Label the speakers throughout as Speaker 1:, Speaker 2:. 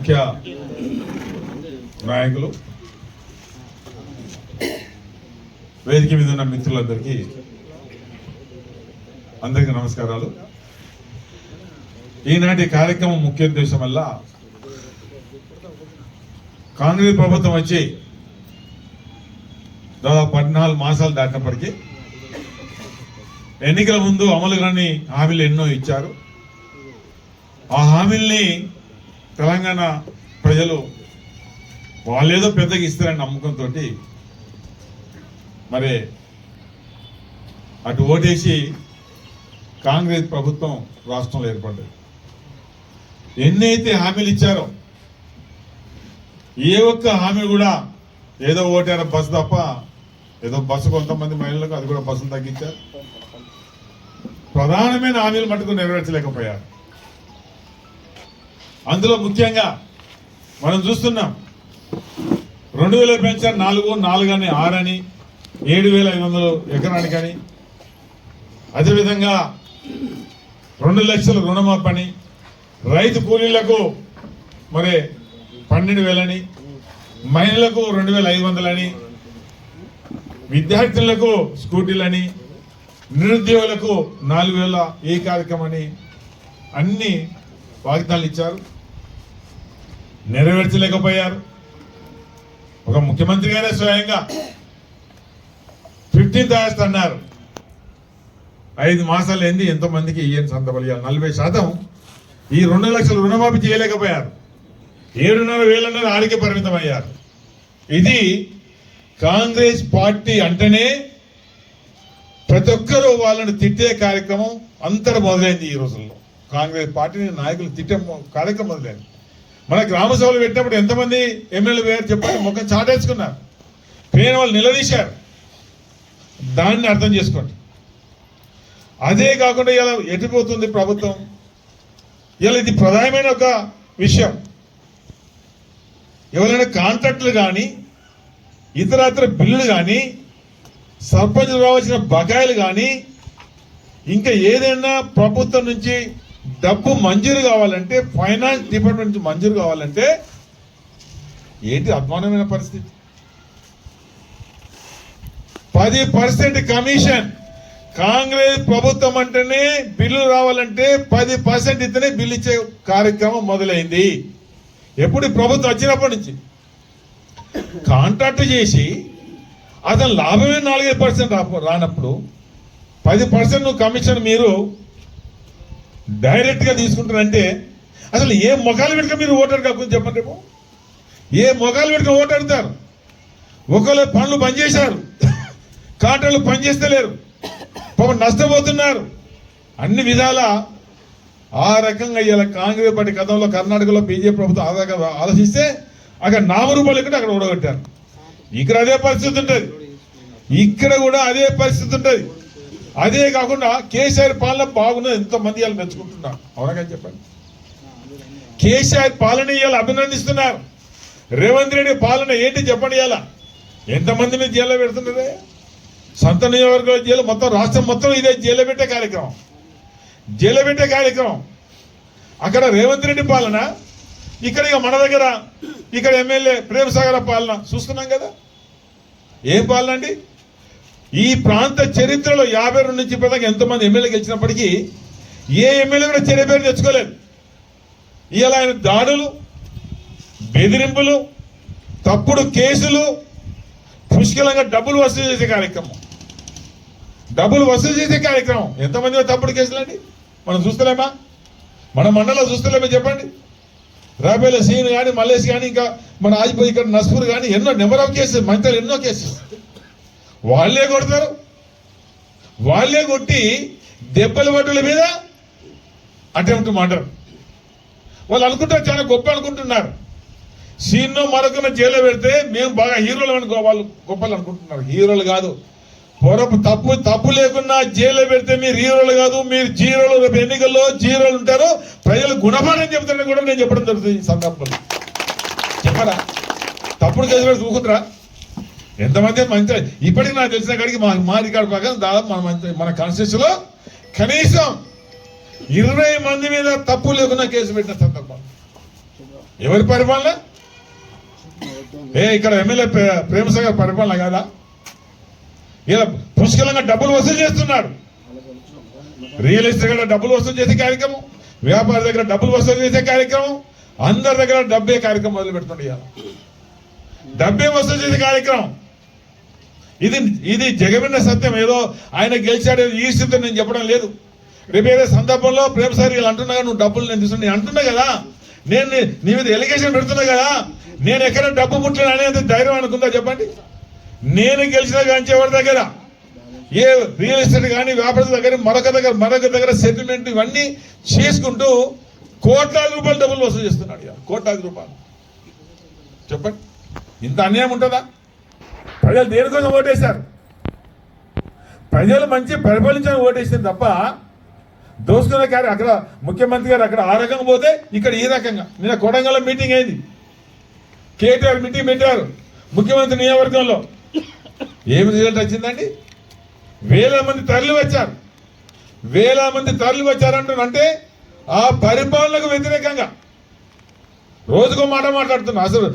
Speaker 1: ముఖ్య నాయకులు, వేదిక మీద ఉన్న మిత్రులందరికీ నమస్కారాలు. ఈనాటి కార్యక్రమం ముఖ్య ఉద్దేశం వల్ల కాంగ్రెస్ ప్రభుత్వం వచ్చి దాదాపు 14 మాసాలు దాటినప్పటికీ ఎన్నికల ముందు అమలు కాని హామీలు ఎన్నో ఇచ్చారు. ఆ హామీల్ని తెలంగాణ ప్రజలు వాళ్ళేదో పెద్దగా ఇస్తారని నమ్మకంతో మరి అటు ఓటేసి కాంగ్రెస్ ప్రభుత్వం రాష్ట్రంలో ఏర్పడ్డది. ఎన్నైతే హామీలు ఇచ్చారో ఏ ఒక్క హామీ కూడా ఏదో ఓటార బస్సు తప్ప, ఏదో బస్సు కొంతమంది మహిళలకు అది కూడా బస్సులు తగ్గించారు. ప్రధానమైన హామీలు మటుకు నెరవేర్చలేకపోయారు. అందులో ముఖ్యంగా మనం చూస్తున్నాం 2000 పెన్షన్ 4 అని 6 అని 7,500 ఎకరానికని, అదేవిధంగా 2 లక్షల రుణమాఫీ, రైతు కూలీలకు మరి 12,000 అని, మహిళలకు 2,500 అని, విద్యార్థులకు స్కూటీలని, నిరుద్యోగులకు 4,000 ఈ కార్యక్రమం అని అన్ని వాగ్దానాలు ఇచ్చారు. నెరవేర్చలేకపోయారు. ఒక ముఖ్యమంత్రి గారే స్వయంగా 15th ఆగస్టు అన్నారు. 5 మాసాలు ఏంది ఎంతో మందికి ఇయ్యని సంతబలియాలి. 40% ఈ 2 లక్షల రుణమాఫీ చేయలేకపోయారు. 7,500 ఆడికి పరిమితం అయ్యారు. ఇది కాంగ్రెస్ పార్టీ అంటేనే ప్రతి ఒక్కరూ వాళ్ళని తిట్టే కార్యక్రమం అంతటా మొదలైంది. ఈ రోజుల్లో కాంగ్రెస్ పార్టీని నాయకులు తిట్టే కార్యక్రమం మొదలైంది. మన గ్రామ సభలు పెట్టినప్పుడు ఎంతమంది ఎమ్మెల్యే పేరు చెప్పండి, ముఖం చాటేసుకున్నారు. పేరు వాళ్ళు నిలదీశారు. దాన్ని అర్థం చేసుకోండి. అదే కాకుండా ఇలా ఎటుపోతుంది ప్రభుత్వం. ఇలా ఇది ప్రధానమైన ఒక విషయం. ఎవరైనా కాంట్రాక్టులు కానీ ఇతరత్ర బిల్లులు కానీ సర్పంచులు రావాల్సిన బకాయిలు కానీ ఇంకా ఏదైనా ప్రభుత్వం నుంచి డబ్బు మంజూరు కావాలంటే, ఫైనాన్స్ డిపార్ట్మెంట్ నుంచి మంజూరు కావాలంటే ఏంటి అధ్వానమైన పరిస్థితి. 10% కమిషన్. కాంగ్రెస్ ప్రభుత్వం అంటేనే బిల్లు రావాలంటే 10% ఇతనే బిల్లు ఇచ్చే కార్యక్రమం మొదలైంది. ఎప్పుడు ప్రభుత్వం వచ్చినప్పటి నుంచి కాంట్రాక్ట్ చేసి అతను లాభమే 4-5% రానప్పుడు 10% కమిషన్ మీరు డైరెక్ట్గా తీసుకుంటారంటే అసలు ఏ మొఖాలు పెట్టుకుని మీరు ఓటర్ కాకుండా చెప్పండి. రేపు ఏ మొఖాలు పెట్టుకుని ఓటు అడుగుతారు. ఒకళ్ళు పనులు బంద్ చేశారు, కాంట్రాక్టులు పనిచేస్తలేరు, పాపం నష్టపోతున్నారు. అన్ని విధాల ఆ రకంగా ఇలా కాంగ్రెస్ పార్టీ గతంలో కర్ణాటకలో బీజేపీ ప్రభుత్వం ఆలోచిస్తే అక్కడ 4 రూపాయలు ఎక్కడ అక్కడ ఓడగొట్టారు. ఇక్కడ అదే పరిస్థితి ఉంటుంది. ఇక్కడ కూడా అదే పరిస్థితి ఉంటుంది. అదే కాకుండా కేసీఆర్ పాలన బాగున్నది, ఎంతమంది ఇవాళ మెచ్చుకుంటున్నారు. అవునా చెప్పండి. కేసీఆర్ పాలన ఇవాళ అభినందిస్తున్నారు. రేవంత్ రెడ్డి పాలన ఏంటి చెప్పండి. ఇవాళ ఎంతమంది మీద జైల్లో పెడుతున్నదే. సొంత నియోజకవర్గంలో జైలు, మొత్తం రాష్ట్రం మొత్తం ఇదే జైల్లో పెట్టే కార్యక్రమం. అక్కడ రేవంత్ రెడ్డి పాలన, ఇక్కడ ఇక మన దగ్గర ఇక్కడ ఎమ్మెల్యే ప్రేమ్ సాగర్ పాలన చూస్తున్నాం కదా. ఏం పాలన అండి. ఈ ప్రాంత చరిత్రలో 52 నుంచి ఇప్పటిదాకా ఎంతమంది ఎమ్మెల్యే గెలిచినప్పటికీ ఏ ఎమ్మెల్యే కూడా చర్య పేరు తెచ్చుకోలేదు. ఇవాళ ఆయన దాడులు, బెదిరింపులు, తప్పుడు కేసులు, పుష్కలంగా డబ్బులు వసూలు చేసే కార్యక్రమం. ఎంతమంది తప్పుడు కేసులు అండి మనం చూస్తలేమా? మన మండలంలో చూస్తలేమా చెప్పండి. రాబేల సీన్ కానీ, మల్లేష్ కానీ, ఇంకా మన ఆజిపోయి ఇక్కడ నస్పూర్ కానీ ఎన్నో నెంబర్ ఆఫ్ కేసెస్, మంచిలు ఎన్నో కేసెస్. వాళ్ళే కొడతారు. వాళ్ళే కొట్టి దెబ్బల బట్టుల మీద అటెంప్ట్ మర్డర్. వాళ్ళు అనుకుంటారు చాలా గొప్ప అనుకుంటున్నారు. సీన్ను మరొకరిని జైల్లో పెడితే మేము బాగా హీరోలు అనుకో, వాళ్ళు గొప్పలు అనుకుంటున్నారు. హీరోలు కాదు. తప్పు లేకున్నా జైల్లో పెడితే మీరు హీరోలు కాదు, మీరు జీరోలు. రేపు ఎన్నికల్లో జీరోలు ఉంటారు. ప్రజలు గుణపాఠం చెబుతారని కూడా నేను చెప్పడం జరుగుతుంది. ఈ సందర్భంలో చెప్పరా? తప్పుడు కేసు పెట్టి చూకుంటారా? ఎంతమంది మంచి ఇప్పటికి నాకు తెలిసిన కాడికి మా రికార్డు ప్రకారం దాదాపు మన కాన్స్టిట్యూన్సీలో కనీసం 20 మంది మీద తప్పు లేకుండా కేసు పెట్టిన సందర్భం. ఎవరి పరిపాలన? ఇక్కడ ఎమ్మెల్యే ప్రేమసాగర్ పరిపాలన కాదా? ఇలా పుష్కలంగా డబ్బులు వసూలు చేస్తున్నాడు. రియల్ ఎస్టేట్ దగ్గర డబ్బులు వసూలు చేసే కార్యక్రమం, వ్యాపార దగ్గర డబ్బులు వసూలు చేసే కార్యక్రమం, అందరి దగ్గర డబ్బే కార్యక్రమం మొదలు పెడుతుండే. డబ్బే వసూలు చేసే కార్యక్రమం ఇది జగమిన్న సత్యం. ఏదో ఆయన గెలిచాడు ఈ స్థితితో నేను చెప్పడం లేదు. రేపు ఏదో సందర్భంలో ప్రేమసాగర్ వీళ్ళు అంటున్నా నువ్వు డబ్బులు నేను తీసుకుని నేను అంటున్నా కదా, నేను నీ మీద ఎలిగేషన్ పెడుతున్నా కదా, నేను ఎక్కడ డబ్బు ముట్టలేను అనేది ధైర్యం అనుకుందా చెప్పండి? నేను గెలిచిన కానీ ఎవరి దగ్గర ఏ రియల్ ఎస్టేట్ కానీ వ్యాపార దగ్గర మరొక దగ్గర సెటిల్మెంట్ ఇవన్నీ చేసుకుంటూ కోట్లాది రూపాయలు డబ్బులు వసూలు చేస్తున్నాడు. కోట్లాది రూపాయలు చెప్పండి, ఇంత అన్యాయం ఉంటుందా? ప్రజలు దేనికోసం ఓటేశారు? ప్రజలు మంచి పరిపాలించాలని ఓటేసింది తప్ప దోసుకున్న కార్యం. అక్కడ ముఖ్యమంత్రి గారు అక్కడ ఆ రకంగా పోతే ఇక్కడ ఈ రకంగా. నిన్న కొడంగల్లో మీటింగ్ అయింది, కేటీఆర్ మీటింగ్ పెట్టారు ముఖ్యమంత్రి నియోజకవర్గంలో. ఏమి రిజల్ట్ వచ్చిందండి? వేల మంది తరలి వచ్చారు. వేల మంది తరలి వచ్చారంటే ఆ పరిపాలనకు వ్యతిరేకంగా రోజుకో మాట మాట్లాడుతున్నా. అసలు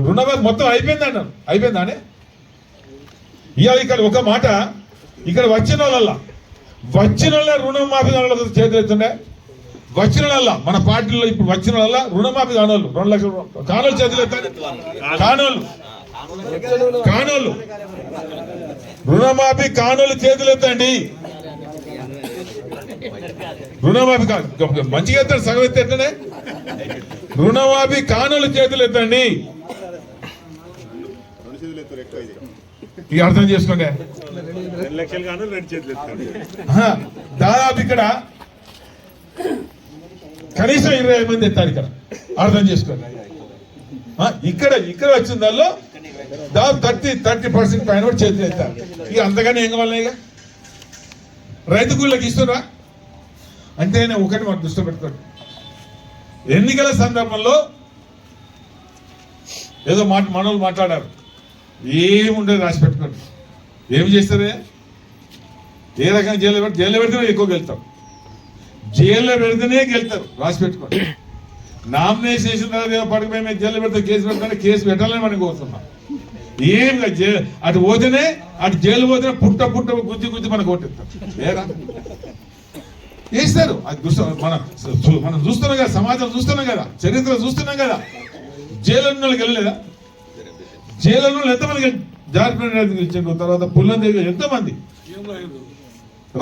Speaker 1: రుణమాఫీ మొత్తం అయిపోయింది అన్నారు. అయిపోయిందానే ఇవాళ ఇక్కడ ఒక మాట, ఇక్కడ వచ్చిన వాళ్ళ రుణమాఫీ కాని చేతులు ఎత్తుండే. వచ్చిన వాళ్ళ మన పార్టీలో ఇప్పుడు వచ్చిన వాళ్ళ రుణమాఫీ కానోళ్ళు 2 లక్షలు కానోళ్ళు చేతులు ఎత్తండి. కానోళ్ళు రుణమాఫీ కానోళ్ళు చేతులు ఎత్తండి. రుణమాఫీ మంచిగా ఎత్తాడు, సగం ఎత్తేటనే. రుణమాఫీ కానోళ్ళు చేతులు ఎత్తండి. ఇక అర్థం చేసుకోండి. దాదాపు ఇక్కడ కనీసం 20 మంది ఎత్తారు. ఇక్కడ అర్థం చేసుకోండి. ఇక్కడ వచ్చిన దానిలో దాదాపు 30% పైన కూడా చేతులు ఎత్తారు. ఇక అంతగానే ఏం కావాలి? ఇక రైతు కూలీలకు ఇస్తున్నా అంటే నేను ఒకటి మాకు దృష్టి పెట్టుకోండి. ఎన్నికల సందర్భంలో ఏదో మనోళ్ళు మాట్లాడారు, ఏముండదు రాసి పెట్టుకోండి. ఏమి చేస్తారే? ఏ రకంగా జైల్లో పెడితేనే ఎక్కువ గెలుతాం. జైల్లో పెడితేనే గెలుతారు, రాసి పెట్టుకోండి. నామినేషన్ చేసిన తర్వాత పడిపోయి మేము జైల్లో పెడితే కేసు పెడతానే కేసు పెట్టాలని మనం కోరుతున్నాం. ఏం అటు పోతేనే అటు జైలు పోతేనే పుట్ట గుజ్జి మనకు ఓటేస్తారు. ఏరా వేస్తారు. అది మనం చూస్తున్నాం కదా, సమాజం చూస్తున్నాం కదా, చరిత్ర చూస్తున్నాం కదా. జైలు వాళ్ళకి వెళ్ళలేదా? జైలు ఎంతమంది జార్ఖండ్ ఇచ్చిండు, తర్వాత పుల్లందేవి ఎంతమంది,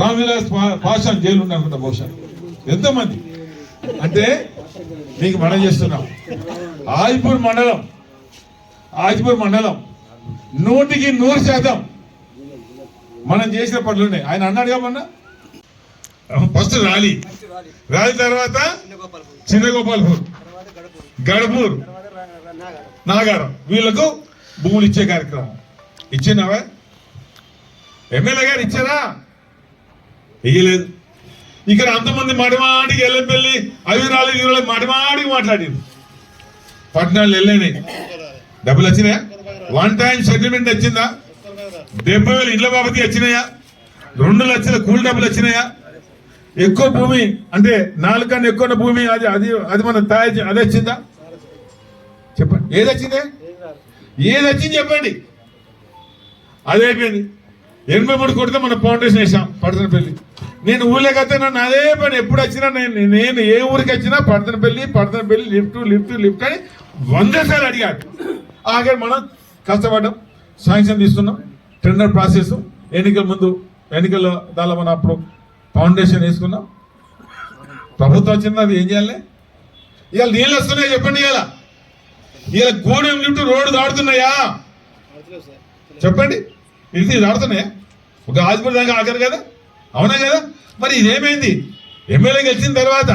Speaker 1: రామ్ విలాస్ పాషాన్ జైలు అనుకుంటా బహుశా ఎంతమంది. అంటే మీకు మనం చేస్తున్నాం. ఆజ్పూర్ మండలం 100% మనం చేసిన పనులు ఉన్నాయి. ఆయన అన్నాడు కాబట్టి ఫస్ట్ రాలి తర్వాత చిన్నగోపాల్పూర్, గడపూర్, నాగారం వీళ్ళకు భూములు ఇచ్చే కార్యక్రమం ఇచ్చినావా? ఎమ్మెల్యే గారు ఇచ్చారా? ఇయ్యలేదు. ఇక్కడ అంతమంది మడిమాడికి ఎల్లంపల్లి అవిరాలు మడిమాడికి మాట్లాడింది. పట్టణాలు వెళ్ళినాయి, డబ్బులు వచ్చినాయా? 1 టైం సెటిల్మెంట్ వచ్చిందా? 70,000 ఇండ్ల బాబతి వచ్చినాయా? 2 లక్షల కూలి డబ్బులు వచ్చినాయా? ఎక్కువ భూమి అంటే 4 కన్నా ఎక్కువ భూమి అది మన అది వచ్చిందా? చెప్పండి. ఏది వచ్చింది చెప్పండి. అదే అయిపోయింది. 83 కొడితే మన ఫౌండేషన్ వేసాం పడతనపల్లి. నేను ఊళ్ళోకి వస్తే నన్ను అదే పని ఎప్పుడు వచ్చినా నేను ఏ ఊరికి వచ్చినా పడతనపల్లి లిఫ్ట్ అని 100 సార్లు అడిగాడు. ఆఖరి మనం కష్టపడ్డాం, శాంక్షన్ తీసుకున్నాం. టెండర్ ప్రాసెస్ ఎన్నికల దానిలో మనం అప్పుడు ఫౌండేషన్ వేసుకున్నాం. ప్రభుత్వం వచ్చింది, అది ఏం చేయాలి? ఇవాళ నీళ్ళు వస్తున్నాయి చెప్పండి. ఇలా గూడెం లిఫ్ట్ రోడ్డు దాడుతున్నాయా చెప్పండి? ఇది దాడుతున్నాయా? ఒక ఆజ్పూర్ దాకా ఆఖరు కదా, అవునా కదా? మరి ఇదేమైంది? ఎమ్మెల్యే గెలిచిన తర్వాత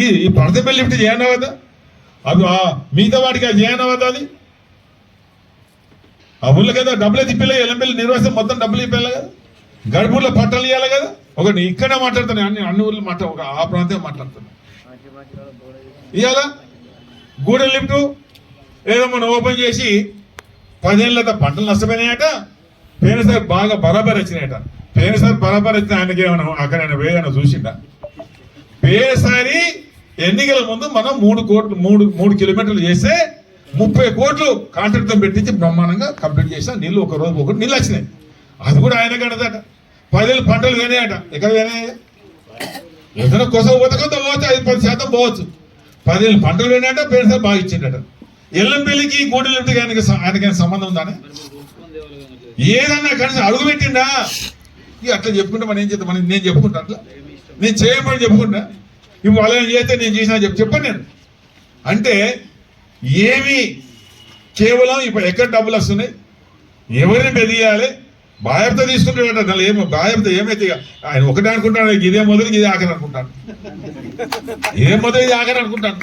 Speaker 1: ఈ పడతపల్లి లిఫ్ట్ చేయనవద్దా? అవి మిగతా వాటికి అది చేయనవద్దా? అది ఆ ఊళ్ళో కదా డబ్బులే తిప్పిలే. ఎల్లంపల్లి నిర్వాసం మొత్తం డబ్బులు ఇప్పాలి కదా, గడుపుల్లో పట్టాలు ఇవ్వాలి కదా. ఒకటి ఇక్కడే మాట్లాడుతున్నాయి, అన్ని ఊళ్ళో ఒక ఆ ప్రాంతం మాట్లాడుతున్నాయి. ఇవాళ గూడెం లిఫ్ట్ ఏదో మనం ఓపెన్ చేసి 10 ఏళ్ళ పంటలు నష్టపోయినాయట. పోయినసారి బాగా బరాబర్ వచ్చినాయట. పోయినసారి బరాబర్ వచ్చిన ఆయనకి ఏమన్నా అక్కడ వేయన చూసిండా? పోయేసారి ఎన్నికల ముందు మనం 3 కిలోమీటర్లు చేస్తే 30 కోట్లు కాంట్రాక్ట్ పెట్టించి బ్రహ్మాండంగా కంప్లీట్ చేసిన నీళ్ళు ఒక రోజు ఒకటి నీళ్ళు వచ్చినాయి. అది కూడా ఆయన కడదట. 10 పంటలు వేనాయట. ఎక్కడ వేనాయి? ఏదైనా కొసవ పోతకొంత పోవచ్చు, 5-10% పోవచ్చు. 10 పంటలు వేనాయట. పేరుసారి బాగా ఇచ్చిండట. ఎల్లంపల్లికి గోడెల్లికి ఆయనకైనా సంబంధం ఉందానే? ఏదన్నా కనీసం అడుగు పెట్టిండా? ఇక అట్లా చెప్పుకుంటా మనం ఏం చేద్దాం? నేను చెప్పుకుంటా అట్లా నేను చేయమని చెప్పుకుంటా. ఇప్పుడు వాళ్ళు ఏం చేస్తే నేను చేసినా చెప్పాను నేను. అంటే ఏమి కేవలం ఇప్పుడు ఎక్కడ డబ్బులు వస్తున్నాయి, ఎవరిని బెదియాలి, బాధ్యత తీసుకుంటాడట. దానిలో ఏమో బాధ్యత ఏమైతే ఆయన ఒకటే అనుకుంటాను, ఇదే మొదలు ఇదే ఆఖరి అనుకుంటాను, ఇదే మొదలు ఇది ఆఖరి అనుకుంటాను.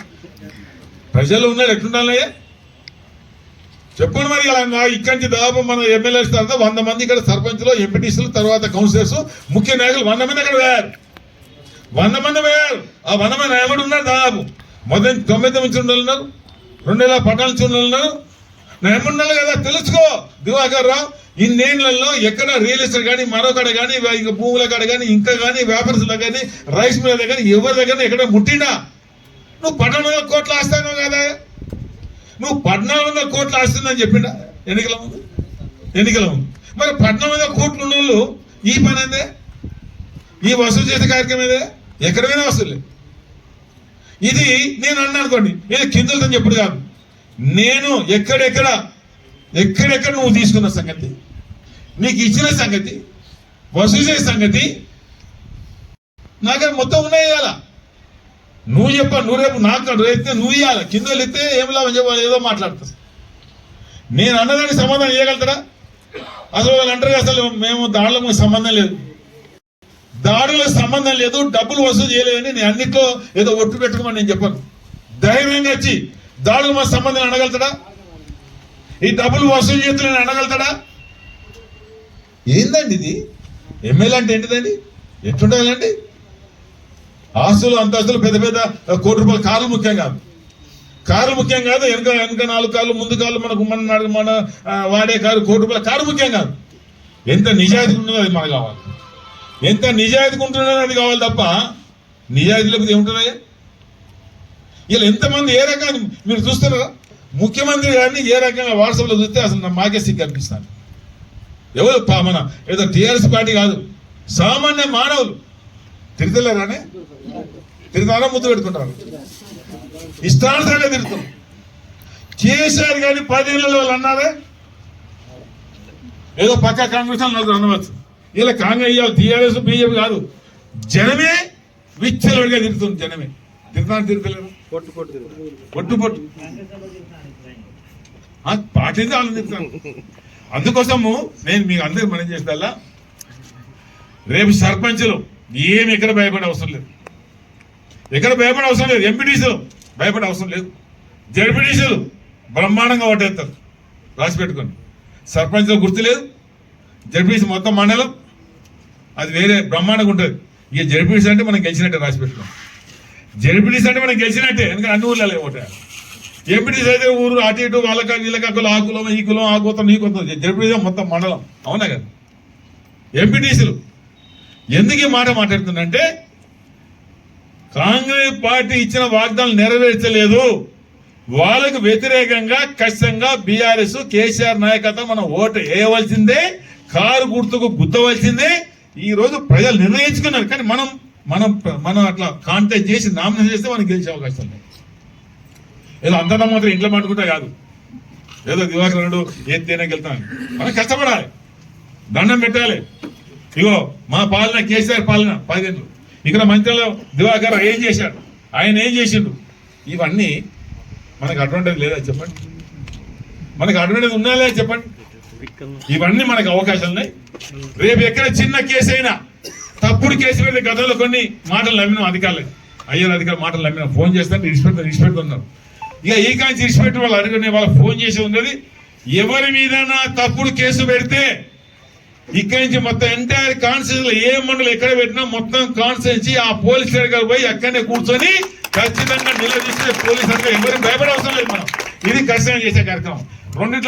Speaker 1: ప్రజలు ఉన్నాడు ఎట్లుండాలయ్యా చెప్పండి. మరి ఇలా ఇక్కడి నుంచి దాదాపు మన ఎమ్మెల్యేస్ తర్వాత 100 మంది ఇక్కడ సర్పంచ్లు, ఎంపీటీసీలు, తర్వాత కౌన్సిలర్స్, ముఖ్య నాయకులు 100 మంది అక్కడ వేయారు. 100 మంది వేయారు. ఆ 100 మంది ఎవరు ఉన్నారు? దాదాపు మొదటి 99 నుంచి ఉన్నారు, 2014 నుంచి ఉన్నారు. నేనున్నాను కదా, తెలుసుకో దివాకర్ రావు. ఇన్నేళ్లలో ఎక్కడ రియల్ ఎస్టేట్ కానీ, మరొకడ కానీ, ఇంకా భూముల కాడ కానీ, ఇంకా కానీ, వ్యాపారస్తుల కానీ, రైస్ మిల్ కానీ, ఎవరి దగ్గర ఎక్కడ ముట్టినా నువ్వు 1400 కోట్లు ఆస్తాను కదా, నువ్వు 1400 కోట్లు ఆస్తుందని చెప్పిండా ఎన్నికల ముందు. మరి 1400 కోట్లు ఉన్న వాళ్ళు ఈ పని ఏందే, ఈ వసూలు చేసే కార్యక్రమం ఏదే? ఎక్కడ పోయినా వసూలే. ఇది నేను అన్నా అనుకోండి, ఇది కిందలతో చెప్పుడు కాదు. నేను ఎక్కడెక్కడ నువ్వు తీసుకున్న సంగతి, నీకు ఇచ్చిన సంగతి, వసూలు చేసే సంగతి నాకు మొత్తం ఉన్నాయి. ఇవాళ నువ్వు చెప్పా, నువ్వు రేపు నాకు రేపితే నువ్వు ఇవ్వాలి, కింద ఎత్తే ఏం లాభం చెప్పాలి, ఏదో మాట్లాడుతుంది. నేను అన్నదానికి సమాధానం చేయగలుగుతారా? అసలు వాళ్ళు అంటారు అసలు మేము దాడులకు సంబంధం లేదు, దాడులకు సంబంధం లేదు, డబ్బులు వసూలు చేయలేదని నేను అన్నిట్లో ఏదో ఒట్టు పెట్టుకోమని నేను చెప్పాను. ధైర్యంగా వచ్చి దాడులు మా సంబంధం అనగలుగుతాడా? ఈ డబ్బులు వసూలు చేతులని అనగలుగుతాడా? ఏందండి ఇది? ఎమ్మెల్యే అంటే ఏంటిదండి? ఎట్లుండాలండి? ఆస్తులు, అంతస్తులు, పెద్ద పెద్ద కోటి రూపాయల కార్లు ముఖ్యం కాదు. వెనక 4 కార్లు, ముందు కార్లు, మన వాడే కారు, కోటి రూపాయల కారు ముఖ్యం కాదు. ఎంత నిజాయితీ ఉంటుందో అది మనకు కావాలి. ఎంత నిజాయితీగా ఉంటుందో అది కావాలి తప్ప నిజాయితీ లేకపోతే ఏముంటుందయ్యా? వీళ్ళు ఎంతమంది ఏ రకంగా మీరు చూస్తున్నారా? ముఖ్యమంత్రి గారిని ఏ రకంగా వాట్సాప్లో చూస్తే అసలు మాకే సిగ్గు అనిపిస్తాను. ఎవరు మన ఏదో టీఆర్ఎస్ పార్టీ కాదు, సామాన్య మానవులు తిరుగుతలేరానే, తిరుగుతారా, ముద్దు పెట్టుకుంటారు, ఇష్టానుసారంగా తిరుగుతాం. కేసీఆర్ కానీ 10 ఏళ్ళలో వాళ్ళు అన్నారే, ఏదో పక్క కాంగ్రెస్ వాళ్ళు అనవచ్చు. ఇలా కాంగ్రెస్ ఇవ్వాలి, టీఆర్ఎస్ బీజేపీ కాదు, జనమే విచ్చలవిడిగా తిరుగుతుంది. జనమే తిరుగుతలేరు, పొట్టు పార్టీ వాళ్ళు తిరుగుతాను. అందుకోసము నేను మీకు అందరికి మనం చేస్తా, రేపు సర్పంచులు ఏమి ఎక్కడ భయపడే అవసరం లేదు, ఎంపీటీసీలు భయపడే అవసరం లేదు, జడ్పీటీసీలు బ్రహ్మాండంగా ఓటేస్తారు. రాసి పెట్టుకోండి. సర్పంచ్లో గుర్తు లేదు, జడ్పీటీసీ మొత్తం మండలం అది వేరే బ్రహ్మాండంగా ఉంటుంది. ఇక జడ్పీటీసీ అంటే మనం గెలిచినట్టే. రాసి పెట్టుకోండి. జడ్పీటీసీ అంటే మనం గెలిచినట్టే, ఎందుకంటే అన్ని ఊళ్ళలో ఓటారు. ఎంపీటీసీ అయితే ఊరు అటు ఇటు వాళ్ళకి వీళ్ళకి ఆ కులం ఈ కులం ఆ కోతం ఈ కొత్త, జడ్పీటీసీ మొత్తం మండలం. అవునా కదా? ఎంపీటీసీలు ఎందుకు ఈ మాట మాట్లాడుతుందంటే కాంగ్రెస్ పార్టీ ఇచ్చిన వాగ్దానాలు నెరవేర్చలేదు, వాళ్ళకు వ్యతిరేకంగా ఖచ్చితంగా బీఆర్ఎస్ కేసీఆర్ నాయకత్వం మనం ఓటు వేయవలసిందే, కారు గుర్తుకు గుద్దవలసిందే. ఈ రోజు ప్రజలు నిర్ణయించుకున్నారు. కానీ మనం అట్లా కాంటాక్ట్ చేసి నామినేషన్ చేస్తే మనం గెలిచే అవకాశం లేదు. ఏదో అంతటా మాత్రం ఇంట్లో పట్టుకుంటే కాదు, ఏదో దివాకరుడు ఏదైనా వెళ్తాను. మనం కష్టపడాలి, దండం పెట్టాలి. ఇగో మా పాలన, కేసీఆర్ పాలన 10 ఏళ్ళు. ఇక్కడ మంత్రులు దివాకర్ ఏం చేశాడు, ఆయన ఏం చేసిండు, ఇవన్నీ మనకు అడ్వాంటేజ్ లేదా చెప్పండి? మనకు అడ్వాంటేజ్ ఉన్నా లేదా చెప్పండి? ఇవన్నీ మనకు అవకాశాలు ఉన్నాయి. రేపు ఎక్కడ చిన్న కేసు అయినా, తప్పుడు కేసు పెడితే గతంలో కొన్ని మాటలు నమ్మినాం అధికారులు, అయ్యారు అధికారులు మాటలు నమ్మినాం. ఫోన్ చేస్తే ఇడిచిపెడుతున్నారు. ఇక ఈ కాంచి ఇడిచిపెట్టి వాళ్ళు అడుగునే వాళ్ళకి ఫోన్ చేసి ఉన్నది, ఎవరి మీద తప్పుడు కేసు పెడితే ఇక్కడి నుంచి మొత్తం ఎంటైర్ కాన్స్టిట్యూన్సీ ఏ మండలం ఎక్కడ పెట్టినా మొత్తం కాన్స్టిట్యూన్సీ ఆ పోలీస్ గారు పోయి అక్కడనే కూర్చొని ఖచ్చితంగా నిలదీస్తే పోలీసు ఎవరికి భయపడే అవసరం లేదు. మనం ఇది ఖచ్చితంగా చేసే కార్యక్రమం. రెండింటిలో